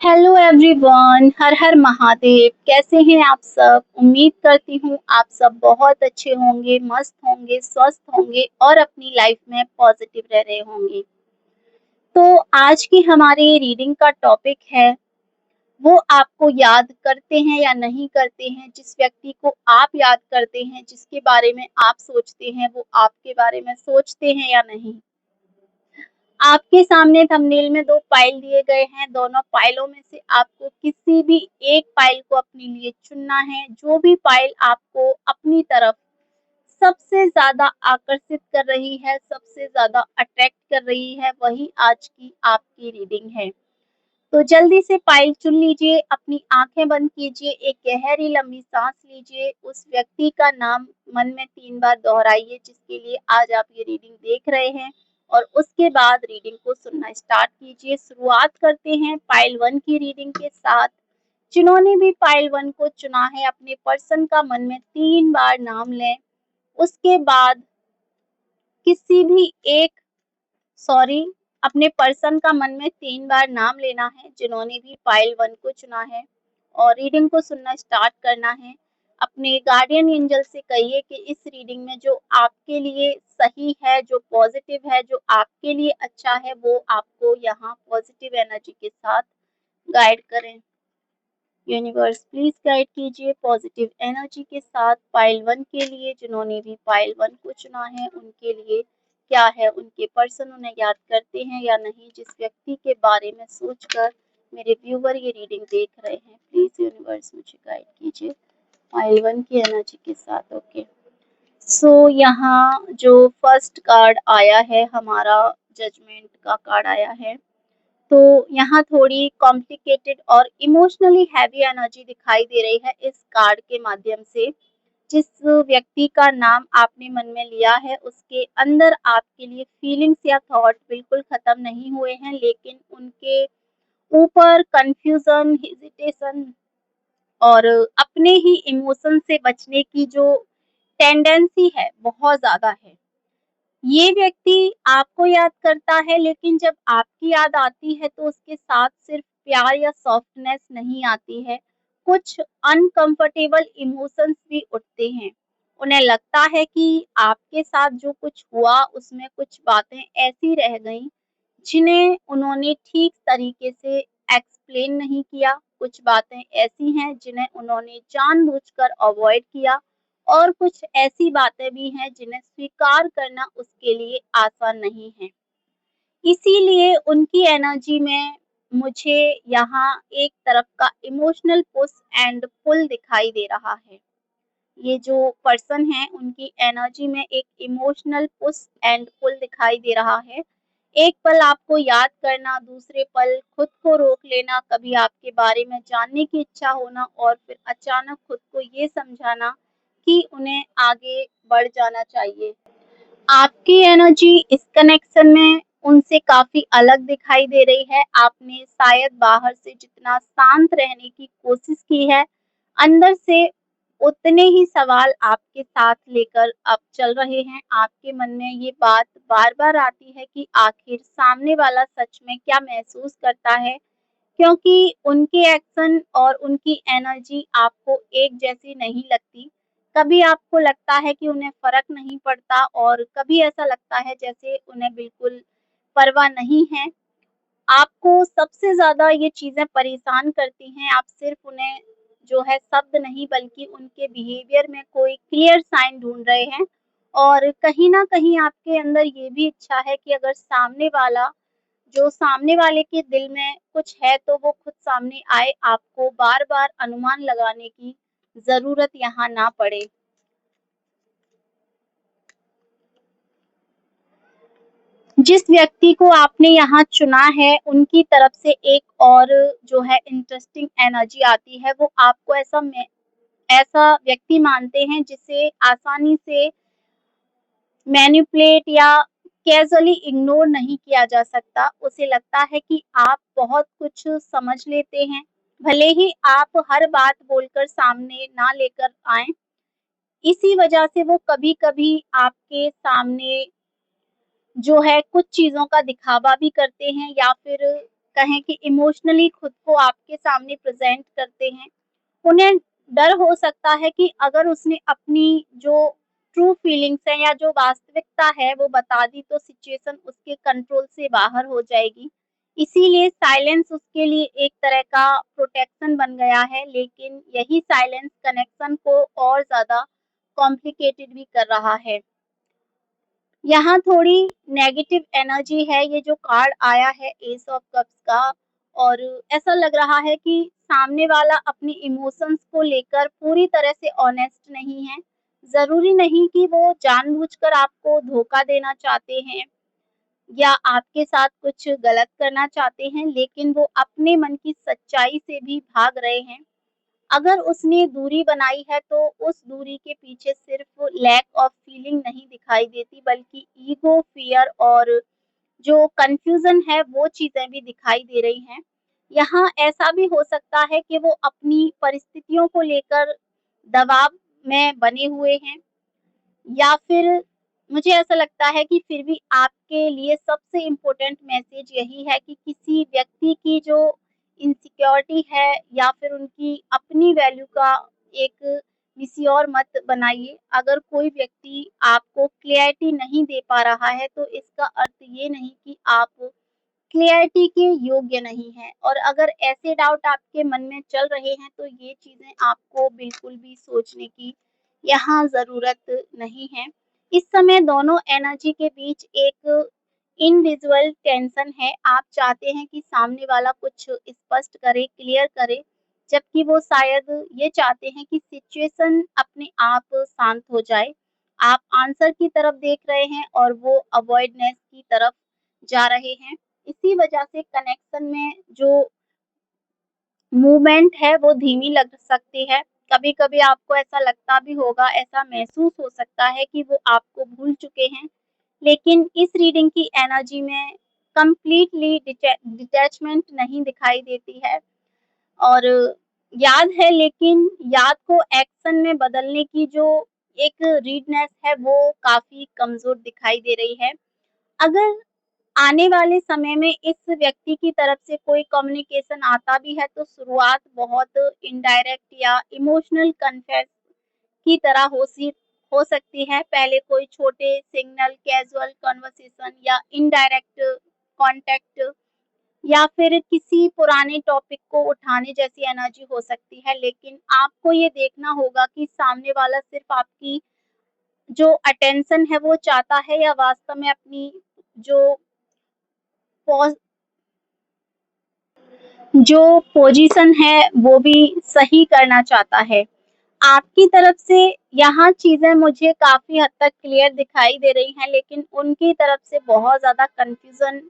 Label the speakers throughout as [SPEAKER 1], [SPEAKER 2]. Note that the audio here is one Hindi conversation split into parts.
[SPEAKER 1] हेलो एवरीवन, हर हर महादेव। कैसे हैं आप सब? उम्मीद करती हूँ आप सब बहुत अच्छे होंगे, मस्त होंगे, स्वस्थ होंगे और अपनी लाइफ में पॉजिटिव रह रहे होंगे। तो आज की हमारी रीडिंग का टॉपिक है, वो आपको याद करते हैं या नहीं करते हैं। जिस व्यक्ति को आप याद करते हैं, जिसके बारे में आप सोचते हैं, वो आपके बारे में सोचते हैं या नहीं। आपके सामने थंबनेल में 2 पाइल दिए गए हैं, दोनों पाइलों में से आपको किसी भी एक पाइल को अपने लिए चुनना है। जो भी पाइल आपको अपनी तरफ सबसे ज़्यादा आकर्षित कर रही है, सबसे ज़्यादा अट्रैक्ट कर रही है, वही आज की आपकी रीडिंग है। तो जल्दी से पाइल चुन लीजिए, अपनी आँखें बंद कीजिए, एक गहरी लंबी साँस लीजिए, उस व्यक्ति का नाम मन में 3 बार दोहराइए जिसके लिए आज आप ये रीडिंग देख रहे हैं और उसके बाद रीडिंग को सुनना स्टार्ट कीजिए। शुरुआत करते हैं पाइल 1 की रीडिंग के साथ। जिन्होंने भी पाइल 1 को चुना है, अपने पर्सन का मन में 3 बार नाम लें। उसके बाद किसी भी एक सॉरी अपने पर्सन का मन में 3 बार नाम लेना है, जिन्होंने भी पाइल 1 को चुना है, और रीडिंग को सुनना स्टार्ट करना है। अपने गार्डियन एंजल से कहिए कि इस रीडिंग में जो आपके लिए सही है, जो पॉजिटिव है, जो आपके लिए अच्छा है, वो आपको यहाँ पॉजिटिव एनर्जी के साथ गाइड करें। यूनिवर्स प्लीज गाइड कीजिए पॉजिटिव एनर्जी के साथ पाइल 1 के लिए। जिन्होंने भी पाइल 1 को चुना है, उनके लिए क्या है, उनके पर्सन उन्हें याद करते हैं या नहीं। जिस व्यक्ति के बारे में सोचकर मेरे व्यूवर ये रीडिंग देख रहे हैं, प्लीज यूनिवर्स मुझे गाइड कीजिए पाइल 1 की एनर्जी के साथ। ओके, सो यहाँ जो फर्स्ट कार्ड आया है हमारा, जजमेंट का कार्ड आया है। तो यहाँ थोड़ी कॉम्प्लिकेटेड और इमोशनली हैवी एनर्जी दिखाई दे रही है इस कार्ड के माध्यम से। जिस व्यक्ति का नाम आपने मन में लिया है, उसके अंदर आपके लिए फीलिंग्स या थॉट बिल्कुल खत्म नहीं हुए हैं, लेकिन उनके ऊपर कंफ्यूजन, हेजिटेशन और अपने ही इमोशन से बचने की जो टेंडेंसी है, बहुत ज़्यादा है। ये व्यक्ति आपको याद करता है, लेकिन जब आपकी याद आती है तो उसके साथ सिर्फ प्यार या सॉफ्टनेस नहीं आती है, कुछ अनकंफर्टेबल इमोशंस भी उठते हैं। उन्हें लगता है कि आपके साथ जो कुछ हुआ उसमें कुछ बातें ऐसी रह गईं जिन्हें उन्होंने ठीक तरीके से एक्सप्लेन नहीं किया। कुछ बातें ऐसी हैं जिन्हें उन्होंने जानबूझकर अवॉइड किया, और कुछ ऐसी बातें भी हैं जिन्हें स्वीकार करना उसके लिए आसान नहीं है। इसीलिए उनकी एनर्जी में मुझे यहाँ एक तरफ का इमोशनल पुश एंड पुल दिखाई दे रहा है। ये जो पर्सन है, उनकी एनर्जी में एक इमोशनल पुश एंड पुल दिखाई दे रहा है। एक पल आपको याद करना, दूसरे पल खुद को रोक लेना, कभी आपके बारे में जानने की इच्छा होना और फिर अचानक खुद को ये समझाना कि उन्हें आगे बढ़ जाना चाहिए। आपकी एनर्जी इस कनेक्शन में उनसे काफ़ी अलग दिखाई दे रही है। आपने शायद बाहर से जितना शांत रहने की कोशिश की है, अंदर से उतने ही सवाल आपके साथ लेकर अब चल रहे हैं। आपके मन में ये बात बार-बार आती है कि आखिर सामने वाला सच में क्या महसूस करता है, क्योंकि उनके एक्शन और उनकी एनर्जी आपको एक जैसी नहीं लगती। कभी आपको लगता है कि उन्हें फ़र्क नहीं पड़ता, और कभी ऐसा लगता है जैसे उन्हें बिल्कुल परवाह नहीं है। आपको सबसे ज़्यादा ये चीज़ें परेशान करती हैं, आप सिर्फ़ उन्हें जो है शब्द नहीं बल्कि उनके बिहेवियर में कोई क्लियर साइन ढूँढ रहे हैं। और कहीं न कहीं आपके अंदर ये भी इच्छा है कि अगर सामने वाले के दिल में कुछ है तो वो खुद सामने आए, आपको बार-बार अनुमान लगाने की ज़रूरत यहाँ ना पड़े। जिस व्यक्ति को आपने यहाँ चुना है, उनकी तरफ से एक और जो है इंटरेस्टिंग एनर्जी आती है। वो आपको ऐसा व्यक्ति मानते हैं जिसे आसानी से मैनिपुलेट या कैज़ुअली इग्नोर नहीं किया जा सकता। उसे लगता है कि आप बहुत कुछ समझ लेते हैं, भले ही आप हर बात बोलकर सामने ना लेकर आएँ। इसी वजह से वो कभी-कभी आपके सामने जो है कुछ चीज़ों का दिखावा भी करते हैं, या फिर कहें कि इमोशनली खुद को आपके सामने प्रेज़ेंट करते हैं, उन्हें डर हो सकता है कि अगर उसने अपनी जो ट्रू फीलिंग्स हैं या जो वास्तविकता है वो बता दी तो सिचुएशन उसके कंट्रोल से बाहर हो जाएगी। इसीलिए साइलेंस उसके लिए एक तरह का प्रोटेक्शन बन गया है, लेकिन यही साइलेंस कनेक्शन को और ज़्यादा कॉम्प्लिकेटेड भी कर रहा है। यहाँ थोड़ी नेगेटिव एनर्जी है, ये जो कार्ड आया है एस ऑफ कप्स का, और ऐसा लग रहा है कि सामने वाला अपनी इमोशंस को लेकर पूरी तरह से ऑनेस्ट नहीं है। ज़रूरी नहीं कि वो जानबूझकर आपको धोखा देना चाहते हैं या आपके साथ कुछ गलत करना चाहते हैं, लेकिन वो अपने मन की सच्चाई से भी भाग रहे हैं। अगर उसने दूरी बनाई है तो उस दूरी के पीछे सिर्फ लैक ऑफ फीलिंग नहीं दिखाई देती, बल्कि ईगो, फियर और जो कन्फ्यूज़न है वो चीज़ें भी दिखाई दे रही हैं। यहाँ ऐसा भी हो सकता है कि वो अपनी परिस्थितियों को लेकर दबाव में बने हुए हैं, या फिर मुझे ऐसा लगता है कि फिर भी आपके लिए सबसे इम्पोर्टेंट मैसेज यही है कि किसी व्यक्ति की जो इनसिक्योरिटी है या फिर उनकी अपनी वैल्यू का एक मिस्योर मत बनाइए। अगर कोई व्यक्ति आपको क्लैरिटी नहीं दे पा रहा है तो इसका अर्थ ये नहीं कि आप क्लैरिटी के योग्य नहीं हैं, और अगर ऐसे डाउट आपके मन में चल रहे हैं तो ये चीज़ें आपको बिल्कुल भी सोचने की यहाँ ज़रूरत नहीं है। इस समय दोनों एनर्जी के बीच एक इनविजुअल टेंशन है। आप चाहते हैं कि सामने वाला कुछ स्पष्ट करे, क्लियर करे, जबकि वो शायद ये चाहते हैं कि सिचुएशन अपने आप शांत हो जाए। आप आंसर की तरफ देख रहे हैं और वो अवॉइडनेस की तरफ जा रहे हैं। इसी वजह से कनेक्शन में जो मूवमेंट है वो धीमी लग सकती है। कभी-कभी आपको ऐसा लगता भी होगा, ऐसा महसूस हो सकता है कि वो आपको भूल चुके हैं, लेकिन इस रीडिंग की एनर्जी में कंप्लीटली डिटैचमेंट नहीं दिखाई देती है, और याद है, लेकिन याद को एक्शन में बदलने की जो एक रीडनेस है वो काफ़ी कमज़ोर दिखाई दे रही है। अगर आने वाले समय में इस व्यक्ति की तरफ से कोई कम्युनिकेशन आता भी है तो शुरुआत बहुत इनडायरेक्ट या इमोशनल कन्फेस की तरह हो सकती है। पहले कोई छोटे सिग्नल, कैजुअल कन्वर्सेशन या इनडायरेक्ट कॉन्टैक्ट या फिर किसी पुराने टॉपिक को उठाने जैसी एनर्जी हो सकती है, लेकिन आपको ये देखना होगा कि सामने वाला सिर्फ आपकी जो अटेंशन है वो चाहता है या वास्तव में अपनी जो पॉज़ जो पोजीशन है वो भी सही करना चाहता है। आपकी तरफ से यहाँ चीज़ें मुझे काफ़ी हद तक क्लियर दिखाई दे रही हैं, लेकिन उनकी तरफ से बहुत ज़्यादा कन्फ्यूज़न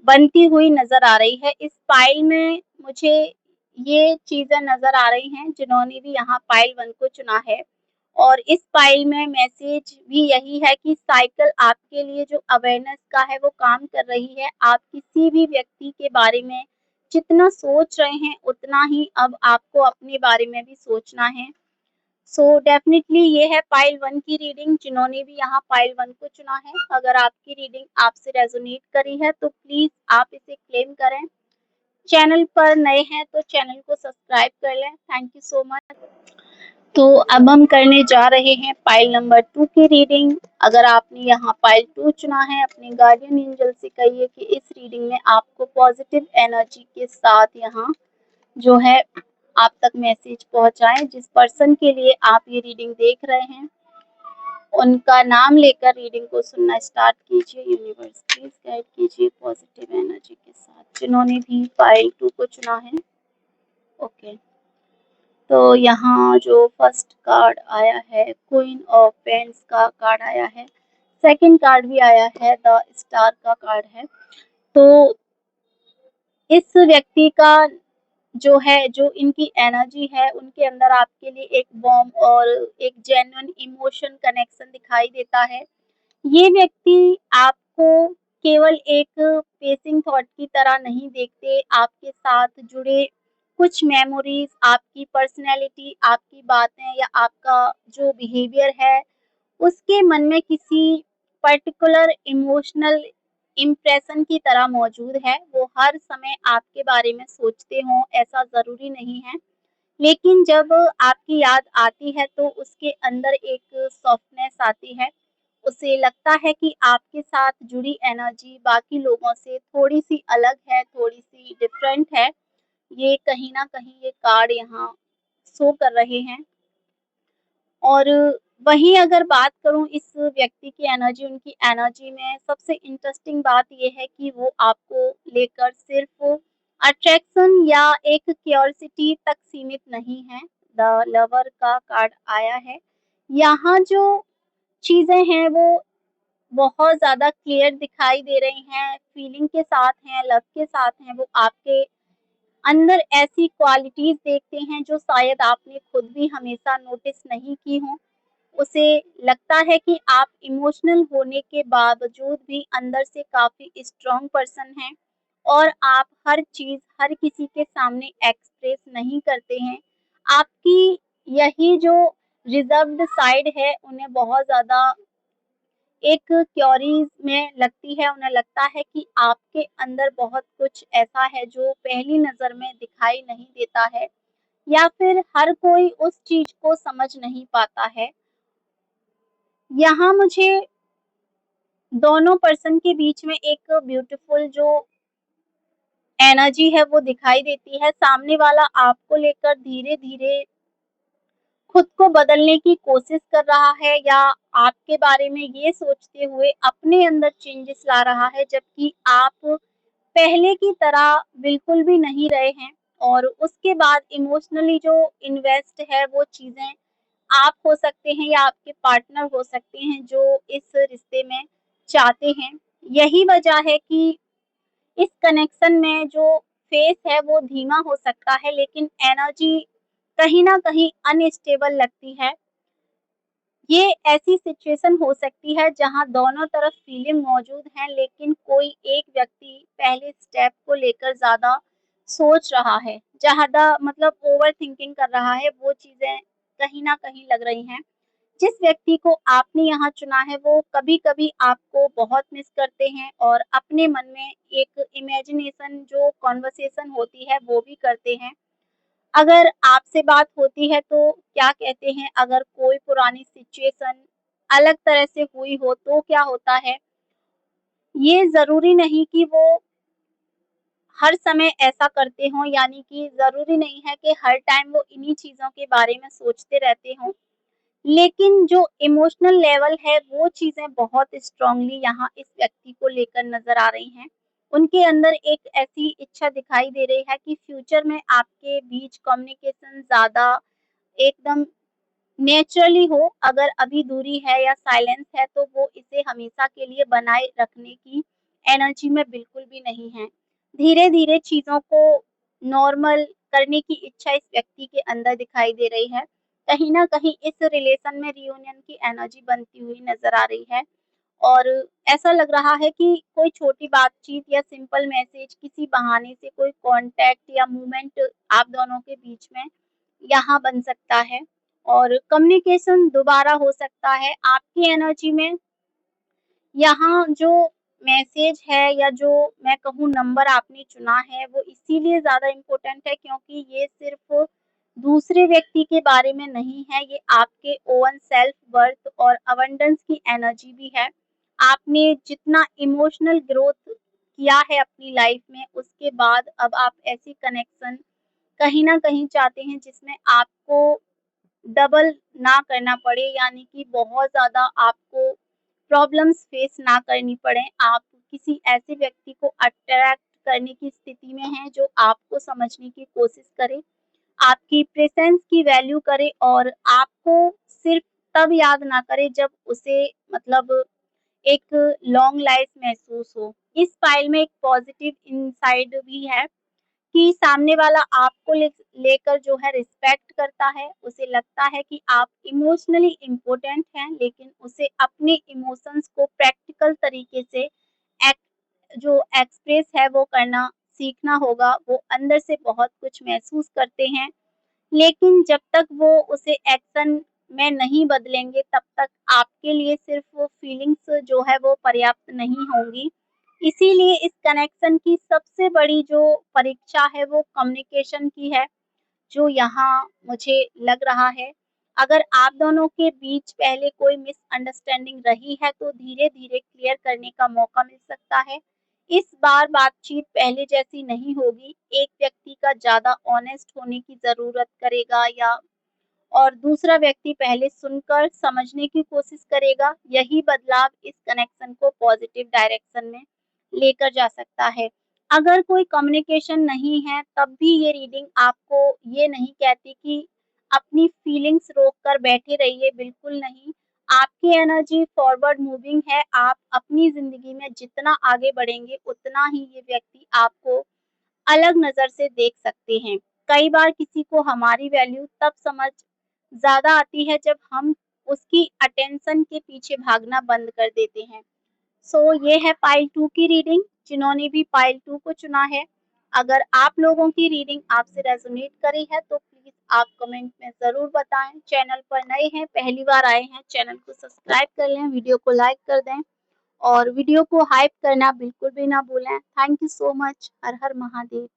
[SPEAKER 1] बनती हुई नज़र आ रही है। इस पाइल में मुझे ये चीज़ें नज़र आ रही हैं जिन्होंने भी यहाँ पाइल 1 को चुना है, और इस पाइल में मैसेज भी यही है कि साइकिल आपके लिए जो अवेयरनेस का है वो काम कर रही है। आप किसी भी व्यक्ति के बारे में जितना सोच रहे हैं उतना ही अब आपको अपने बारे में भी सोचना है। सो डेफ़िनिटली ये है पाइल 1 की रीडिंग जिन्होंने भी यहाँ पाइल 1 को चुना है। अगर आपकी रीडिंग आपसे रेज़ोनेट करी है तो प्लीज़ आप इसे क्लेम करें। चैनल पर नए हैं तो चैनल को सब्सक्राइब कर लें। Thank you so much. तो अब हम करने जा रहे हैं पाइल नंबर 2 की रीडिंग। अगर आपने यहाँ पाइल 2 चुना है, अपने गार्डियन एंजल से कहिए कि इस रीडिंग में आपको पॉजिटिव एनर्जी के साथ यहाँ जो है आप तक मैसेज पहुँचाएँ। जिस पर्सन के लिए आप ये रीडिंग देख रहे हैं, उनका नाम लेकर रीडिंग को सुनना स्टार्ट कीजिए। यूनिवर्स प्लीज़ गाइड कीजिए पॉजिटिव एनर्जी के साथ जिन्होंने भी पाइल 2 को चुना है। ओके। तो यहाँ जो फर्स्ट कार्ड आया है क्वीन ऑफ पेंस का कार्ड आया है, सेकंड कार्ड भी आया है द स्टार का कार्ड है। तो इस व्यक्ति का जो है, जो इनकी एनर्जी है, उनके अंदर आपके लिए एक वार्म और एक जेन्युइन इमोशन कनेक्शन दिखाई देता है। ये व्यक्ति आपको केवल एक पेसिंग थॉट की तरह नहीं देखते, आपके साथ जुड़े कुछ मेमोरीज़, आपकी पर्सनैलिटी, आपकी बातें या आपका जो बिहेवियर है, उसके मन में किसी पर्टिकुलर इमोशनल इम्प्रेशन की तरह मौजूद है। वो हर समय आपके बारे में सोचते हों, ऐसा ज़रूरी नहीं है। लेकिन जब आपकी याद आती है तो उसके अंदर एक सॉफ्टनेस आती है। उसे लगता है कि आपके साथ जुड़ी एनर्जी बाकी लोगों से थोड़ी-सी अलग है, थोड़ी-सी डिफरेंट है। ये कहीं न कहीं ये कार्ड यहाँ शो कर रहे हैं। और वहीं अगर बात करूँ इस व्यक्ति की एनर्जी, उनकी एनर्जी में सबसे इंटरेस्टिंग बात ये है कि वो आपको लेकर सिर्फ़ अट्रैक्शन या एक क्यूरियोसिटी तक सीमित नहीं है। द लवर का कार्ड आया है। यहाँ जो चीज़ें हैं वो बहुत ज़्यादा क्लियर दिखाई दे रही हैं, फीलिंग के साथ हैं, लव के साथ हैं। वो आपके अंदर ऐसी क्वालिटीज़ देखते हैं जो शायद आपने खुद भी हमेशा नोटिस नहीं की हों। उसे लगता है कि आप इमोशनल होने के बावजूद भी अंदर से काफ़ी स्ट्रॉन्ग पर्सन हैं और आप हर चीज़ हर किसी के सामने एक्सप्रेस नहीं करते हैं। आपकी यही जो रिज़र्व्ड साइड है उन्हें बहुत ज़्यादा एक क्यूरीज़ में लगती है, उन्हें लगता है कि आपके अंदर बहुत कुछ ऐसा है जो पहली नज़र में दिखाई नहीं देता है या फिर हर कोई उस चीज़ को समझ नहीं पाता है। यहाँ मुझे दोनों पर्सन के बीच में एक ब्यूटीफुल जो एनर्जी है वो दिखाई देती है। सामने वाला आपको लेकर धीरे-धीरे खुद को बदलने की कोशिश कर रहा है या आपके बारे में ये सोचते हुए अपने अंदर चेंजेस ला रहा है, जबकि आप पहले की तरह बिल्कुल भी नहीं रहे हैं। और उसके बाद इमोशनली जो इन्वेस्ट है वो चीज़ें आप हो सकते हैं या आपके पार्टनर हो सकते हैं जो इस रिश्ते में चाहते हैं। यही वजह है कि इस कनेक्शन में जो फेस है वो धीमा हो सकता है, लेकिन एनर्जी कहीं न कहीं अनस्टेबल लगती है। ये ऐसी सिचुएशन हो सकती है जहाँ दोनों तरफ फीलिंग मौजूद है, लेकिन कोई एक व्यक्ति पहले स्टेप को लेकर ज़्यादा सोच रहा है, ज़्यादा मतलब ओवरथिंकिंग कर रहा है, वो चीज़ें कहीं न कहीं लग रही हैं। जिस व्यक्ति को आपने यहाँ चुना है वो कभी-कभी आपको बहुत मिस करते हैं और अपने मन में एक इमेजिनेशन जो कन्वर्सेशन होती है वो भी करते हैं। अगर आपसे बात होती है तो क्या कहते हैं, अगर कोई पुरानी सिचुएशन अलग तरह से हुई हो तो क्या होता है? ये ज़रूरी नहीं कि वो हर समय ऐसा करते हों, यानी कि ज़रूरी नहीं है कि हर टाइम वो इन्हीं चीज़ों के बारे में सोचते रहते हों। लेकिन जो इमोशनल लेवल है वो चीज़ें बहुत स्ट्रॉन्गली यहाँ इस व्यक्ति को लेकर नज़र आ रही हैं। उनके अंदर एक ऐसी इच्छा दिखाई दे रही है कि फ्यूचर में आपके बीच कम्युनिकेशन ज़्यादा एकदम नेचुरली हो। अगर अभी दूरी है या साइलेंस है तो वो इसे हमेशा के लिए बनाए रखने की एनर्जी में बिल्कुल भी नहीं है। धीरे-धीरे चीज़ों को नॉर्मल करने की इच्छा इस व्यक्ति के अंदर दिखाई दे रही है। कहीं न कहीं इस रिलेशन में रियूनियन की एनर्जी बनती हुई नज़र आ रही है और ऐसा लग रहा है कि कोई छोटी बातचीत या सिंपल मैसेज किसी बहाने से कोई कॉन्टैक्ट या मूवमेंट आप दोनों के बीच में यहाँ बन सकता है और कम्युनिकेशन दोबारा हो सकता है। आपकी एनर्जी में यहाँ जो मैसेज है या जो मैं कहूँ नंबर आपने चुना है वो इसीलिए ज़्यादा इम्पोर्टेंट है क्योंकि ये सिर्फ़ दूसरे व्यक्ति के बारे में नहीं है, ये आपके ओन सेल्फ वर्थ और अबंडेंस की एनर्जी भी है। आपने जितना इमोशनल ग्रोथ किया है अपनी लाइफ़ में, उसके बाद अब आप ऐसी कनेक्शन कहीं न कहीं चाहते हैं जिसमें आपको डबल ना करना पड़े, यानी कि बहुत ज़्यादा आपको प्रॉब्लम्स फेस ना करनी पड़े। आप किसी ऐसे व्यक्ति को अट्रैक्ट करने की स्थिति में हैं जो आपको समझने की कोशिश करे, आपकी प्रेज़ेंस की वैल्यू करे और आपको सिर्फ़ तब याद ना करे जब उसे मतलब एक लॉन्ग लाइफ़ महसूस हो। इस फाइल में एक पॉज़िटिव इनसाइड भी है कि सामने वाला आपको लेकर जो है रिस्पेक्ट करता है, उसे लगता है कि आप इमोशनली इम्पोर्टेंट हैं, लेकिन उसे अपने इमोशंस को प्रैक्टिकल तरीके से जो एक्सप्रेस है वो करना सीखना होगा। वो अंदर से बहुत कुछ महसूस करते हैं, लेकिन जब तक वो उसे एक्शन में नहीं बदलेंगे, तब तक आपके लिए सिर्फ़ फीलिंग्स जो है वो पर्याप्त नहीं होंगी। इसीलिए इस कनेक्शन की सबसे बड़ी जो परीक्षा है वो कम्युनिकेशन की है, जो यहाँ मुझे लग रहा है। अगर आप दोनों के बीच पहले कोई मिसअंडरस्टैंडिंग रही है तो धीरे-धीरे क्लियर करने का मौका मिल सकता है। इस बार बातचीत पहले जैसी नहीं होगी, एक व्यक्ति का ज़्यादा ऑनेस्ट होने की ज़रूरत करेगा या और दूसरा व्यक्ति पहले सुनकर समझने की कोशिश करेगा। यही बदलाव इस कनेक्शन को पॉजिटिव डायरेक्शन में लेकर जा सकता है। अगर कोई कम्युनिकेशन नहीं है, तब भी ये रीडिंग आपको ये नहीं कहती कि अपनी फीलिंग्स रोक कर बैठे रहिए, बिल्कुल नहीं। आपकी एनर्जी फॉरवर्ड मूविंग है, आप अपनी ज़िंदगी में जितना आगे बढ़ेंगे, उतना ही ये व्यक्ति आपको अलग नज़र से देख सकते हैं। कई बार किसी को हमारी वैल्यू तब समझ ज़्यादा आती है जब हम उसकी अटेंशन के पीछे भागना बंद कर देते हैं। ये है पाइल 2 की रीडिंग, जिन्होंने भी पाइल 2 को चुना है। अगर आप लोगों की रीडिंग आपसे रेज़ोनेट करी है तो प्लीज़ आप कमेंट में ज़रूर बताएँ। चैनल पर नए हैं, पहली बार आए हैं, चैनल को सब्सक्राइब कर लें, वीडियो को लाइक कर दें और वीडियो को हाइप करना बिल्कुल भी ना भूलें। Thank you so much. Her her Mahadev.